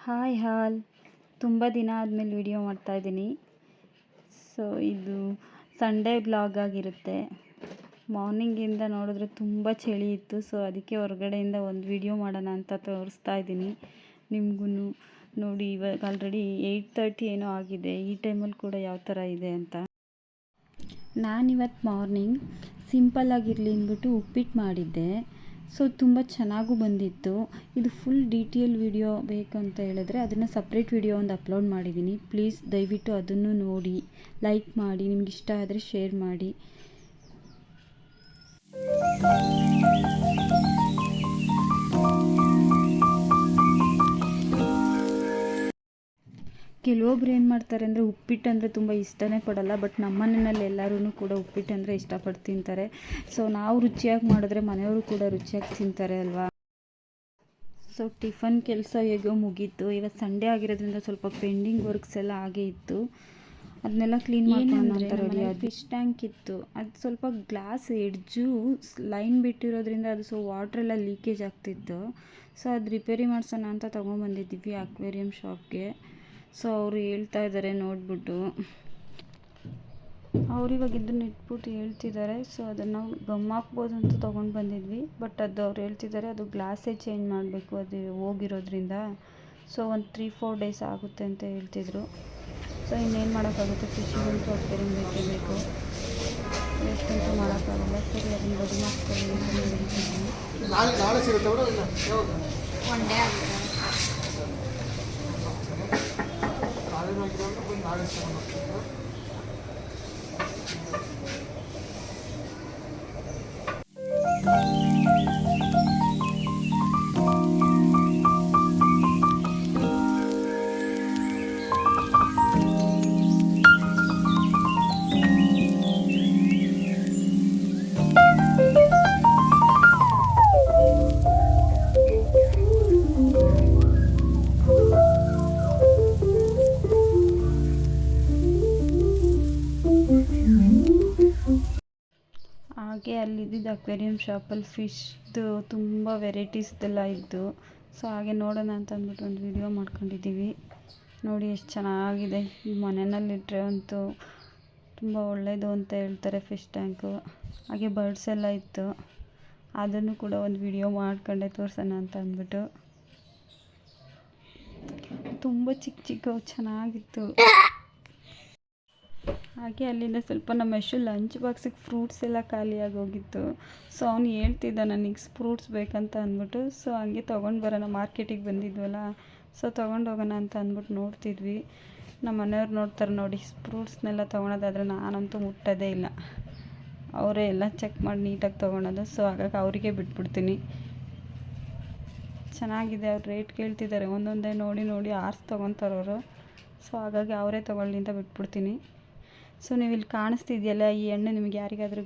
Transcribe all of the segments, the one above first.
Hi ಹಾಲ್ ತುಂಬ ದಿನ ಆದಮೇಲೆ ವಿಡಿಯೋ ಮಾಡ್ತಾಯಿದ್ದೀನಿ. ಸೊ ಇದು ಸಂಡೇ ವ್ಲಾಗ್ ಆಗಿರುತ್ತೆ. ಮಾರ್ನಿಂಗಿಂದ ನೋಡಿದ್ರೆ ತುಂಬ ಚಳಿ ಇತ್ತು. ಸೊ ಅದಕ್ಕೆ ಹೊರಗಡೆಯಿಂದ ಒಂದು ವಿಡಿಯೋ ಮಾಡೋಣ ಅಂತ ತೋರಿಸ್ತಾ ಇದ್ದೀನಿ ನಿಮಗೂ. ನೋಡಿ, ಇವಾಗ ಆಲ್ರೆಡಿ 8:30 ಏನೋ ಆಗಿದೆ. ಈ ಟೈಮಲ್ಲಿ ಕೂಡ ಯಾವ ಥರ ಇದೆ ಅಂತ. ನಾನಿವತ್ತು ಮಾರ್ನಿಂಗ್ ಸಿಂಪಲ್ಲಾಗಿರಲಿ ಅಂದ್ಬಿಟ್ಟು ಉಪ್ಪಿಟ್ಟು ಮಾಡಿದ್ದೆ. ಸೊ ತುಂಬ ಚೆನ್ನಾಗೂ ಬಂದಿತ್ತು. ಇದು ಫುಲ್ ಡೀಟೇಲ್ ವಿಡಿಯೋ ಬೇಕಂತ ಹೇಳಿದ್ರೆ ಅದನ್ನು ಸಪ್ರೇಟ್ ವಿಡಿಯೋ ಒಂದು ಅಪ್ಲೋಡ್ ಮಾಡಿದ್ದೀನಿ. ಪ್ಲೀಸ್ ದಯವಿಟ್ಟು ಅದನ್ನು ನೋಡಿ, ಲೈಕ್ ಮಾಡಿ, ನಿಮ್ಗೆ ಇಷ್ಟ ಆದರೆ ಶೇರ್ ಮಾಡಿ. ಕೆಲವೊಬ್ರು ಏನು ಮಾಡ್ತಾರೆ ಅಂದರೆ ಉಪ್ಪಿಟ್ಟು ಅಂದರೆ ತುಂಬ ಇಷ್ಟನೇ ಪಡಲ್ಲ. ಬಟ್ ನಮ್ಮ ಮನೆಯಲ್ಲಿ ಎಲ್ಲರೂ ಕೂಡ ಉಪ್ಪಿಟ್ಟು ಅಂದರೆ ಇಷ್ಟಪಟ್ಟು ತಿಂತಾರೆ. ಸೊ ನಾವು ರುಚಿಯಾಗಿ ಮಾಡಿದ್ರೆ ಮನೆಯವರು ಕೂಡ ರುಚಿಯಾಗಿ ತಿಂತಾರೆ ಅಲ್ವಾ. ಸೊ ಟಿಫನ್ ಕೆಲಸ ಹೇಗೋ ಮುಗೀತು. ಇವತ್ತು ಸಂಡೇ ಆಗಿರೋದ್ರಿಂದ ಸ್ವಲ್ಪ ಪೆಂಡಿಂಗ್ ವರ್ಕ್ಸ್ ಎಲ್ಲ ಆಗೇ ಇತ್ತು. ಅದನ್ನೆಲ್ಲ ಕ್ಲೀನ್ ಮಾಡ್ಕೊಂಡ್ರೆ ರೆಡಿ. ಫಿಶ್ ಟ್ಯಾಂಕ್ ಇತ್ತು, ಅದು ಸ್ವಲ್ಪ ಗ್ಲಾಸ್ ಎಡ್ಜು ಲೈನ್ ಬಿಟ್ಟಿರೋದ್ರಿಂದ ಅದು ವಾಟ್ರೆಲ್ಲ ಲೀಕೇಜ್ ಆಗ್ತಿತ್ತು. ಸೊ ಅದು ರಿಪೇರಿ ಮಾಡ್ಸೋಣ ಅಂತ ತೊಗೊಂಬಂದಿದ್ದೀವಿ ಅಕ್ವೇರಿಯಂ ಶಾಪ್ಗೆ. ಸೊ ಅವರು ಹೇಳ್ತಾ ಇದ್ದಾರೆ ನೋಡಿಬಿಟ್ಟು. ಅವ್ರು ಇವಾಗ ಇದನ್ನು ಇಟ್ಬಿಟ್ಟು ಹೇಳ್ತಿದ್ದಾರೆ. ಸೊ ಅದನ್ನು ಗಮ್ ಹಾಕ್ಬೋದು ಅಂತ ತೊಗೊಂಡು ಬಂದಿದ್ವಿ. ಬಟ್ ಅದು ಅವ್ರು ಹೇಳ್ತಿದ್ದಾರೆ ಅದು ಗ್ಲಾಸೇ ಚೇಂಜ್ ಮಾಡಬೇಕು, ಅದು ಹೋಗಿರೋದ್ರಿಂದ. ಸೊ ಒಂದು 3-4 ಡೇಸ್ ಆಗುತ್ತೆ ಅಂತ ಹೇಳ್ತಿದ್ರು. ಸೊ ಇನ್ನೇನು ಮಾಡೋಕ್ಕಾಗುತ್ತೆ, ಫಿಶಿಗಂತೂ ಅಕ್ವೇರಿಯಂ ಬೇಕೇ ಬೇಕು. ಎಷ್ಟಂತೂ ಮಾಡೋಕ್ಕಾಗಲ್ಲ. ಸರಿ, ಅದನ್ನು ರೆಡಿ ಮಾಡ್ಕೊಳ್ಳಿ ಅಂತ ಹೇಳ್ತಿದ್ದೀನಿ. ಹಾಗೆ ಅಲ್ಲಿದ್ದಿದ್ದು ಅಕ್ವೇರಿಯಂ ಶಾಪಲ್ಲಿ ಫಿಶ್ದು ತುಂಬ ವೆರೈಟೀಸ್ದೆಲ್ಲ ಇದ್ದು. ಸೊ ಹಾಗೆ ನೋಡೋಣ ಅಂತ ಅಂದ್ಬಿಟ್ಟು ಒಂದು ವಿಡಿಯೋ ಮಾಡ್ಕೊಂಡಿದ್ದೀವಿ. ನೋಡಿ ಎಷ್ಟು ಚೆನ್ನಾಗಿದೆ. ಈ ಮನೆಯಲ್ಲಿಟ್ಟರೆ ಅಂತೂ ತುಂಬ ಒಳ್ಳೆಯದು ಅಂತ ಹೇಳ್ತಾರೆ ಫಿಶ್ ಟ್ಯಾಂಕು. ಹಾಗೆ ಬರ್ಡ್ಸ್ ಎಲ್ಲ ಇತ್ತು, ಅದನ್ನು ಕೂಡ ಒಂದು ವಿಡಿಯೋ ಮಾಡ್ಕೊಂಡೆ ತೋರಿಸೋಣ ಅಂತ ಅಂದ್ಬಿಟ್ಟು. ತುಂಬ ಚಿಕ್ಕ ಚಿಕ್ಕವು ಚೆನ್ನಾಗಿತ್ತು. ಹಾಗೆ ಅಲ್ಲಿಂದ ಸ್ವಲ್ಪ ನಮ್ಮ ಯಶು ಲಂಚ್ ಬಾಕ್ಸಿಗೆ ಫ್ರೂಟ್ಸ್ ಎಲ್ಲ ಖಾಲಿಯಾಗಿ ಹೋಗಿತ್ತು. ಸೊ ಅವ್ನು ಹೇಳ್ತಿದ್ದ ನನಗೆ ಫ್ರೂಟ್ಸ್ ಬೇಕಂತ ಅಂದ್ಬಿಟ್ಟು. ಸೊ ಹಂಗೆ ತೊಗೊಂಡು ಬರೋಣ, ಮಾರ್ಕೆಟಿಗೆ ಬಂದಿದ್ವಲ್ಲ. ಸೊ ತೊಗೊಂಡು ಹೋಗೋಣ ಅಂತ ಅಂದ್ಬಿಟ್ಟು ನೋಡ್ತಿದ್ವಿ. ನಮ್ಮ ಮನೆಯವ್ರು ನೋಡ್ತಾರೆ ನೋಡಿ, ಫ್ರೂಟ್ಸ್ನೆಲ್ಲ ತೊಗೊಳೋದಾದ್ರೆ ನಾನಂತೂ ಮುಟ್ಟೋದೇ ಇಲ್ಲ. ಅವರೇ ಎಲ್ಲ ಚೆಕ್ ಮಾಡಿ ನೀಟಾಗಿ ತೊಗೊಳೋದು. ಸೊ ಹಾಗಾಗಿ ಅವರಿಗೆ ಬಿಟ್ಬಿಡ್ತೀನಿ. ಚೆನ್ನಾಗಿದೆ. ಅವ್ರು ರೇಟ್ ಕೇಳ್ತಿದ್ದಾರೆ, ಒಂದೊಂದೇ ನೋಡಿ ನೋಡಿ ಆರ್ಸ್ ತೊಗೊತಾರೆ ಅವರು. ಸೊ ಹಾಗಾಗಿ ಅವರೇ ತೊಗೊಳ್ಳಿ ಅಂತ ಬಿಟ್ಬಿಡ್ತೀನಿ. ಸೊ ನೀವು ಇಲ್ಲಿ ಕಾಣಿಸ್ತಿದೆಯಲ್ಲ, ಈ ಹಣ್ಣು ನಿಮಗೆ ಯಾರಿಗಾದರೂ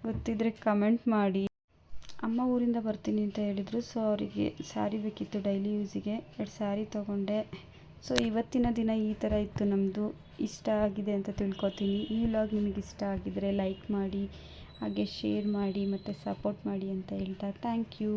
ಗೊತ್ತಿದ್ದರೆ ಕಮೆಂಟ್ ಮಾಡಿ. ಅಮ್ಮ ಊರಿಂದ ಬರ್ತೀನಿ ಅಂತ ಹೇಳಿದರು. ಸೊ ಅವರಿಗೆ ಸ್ಯಾರಿ ಬೇಕಿತ್ತು ಡೈಲಿ ಯೂಸಿಗೆ. 2 ಸ್ಯಾರಿ ತೊಗೊಂಡೆ. ಸೊ ಇವತ್ತಿನ ದಿನ ಈ ಥರ ಇತ್ತು ನಮ್ಮದು. ಇಷ್ಟ ಆಗಿದೆ ಅಂತ ತಿಳ್ಕೊತೀನಿ. ಈ ವ್ಲಾಗ್ ನಿಮಗೆ ಇಷ್ಟ ಆಗಿದರೆ ಲೈಕ್ ಮಾಡಿ, ಹಾಗೆ ಶೇರ್ ಮಾಡಿ ಮತ್ತು ಸಪೋರ್ಟ್ ಮಾಡಿ ಅಂತ ಹೇಳ್ತಾ ಥ್ಯಾಂಕ್ ಯು.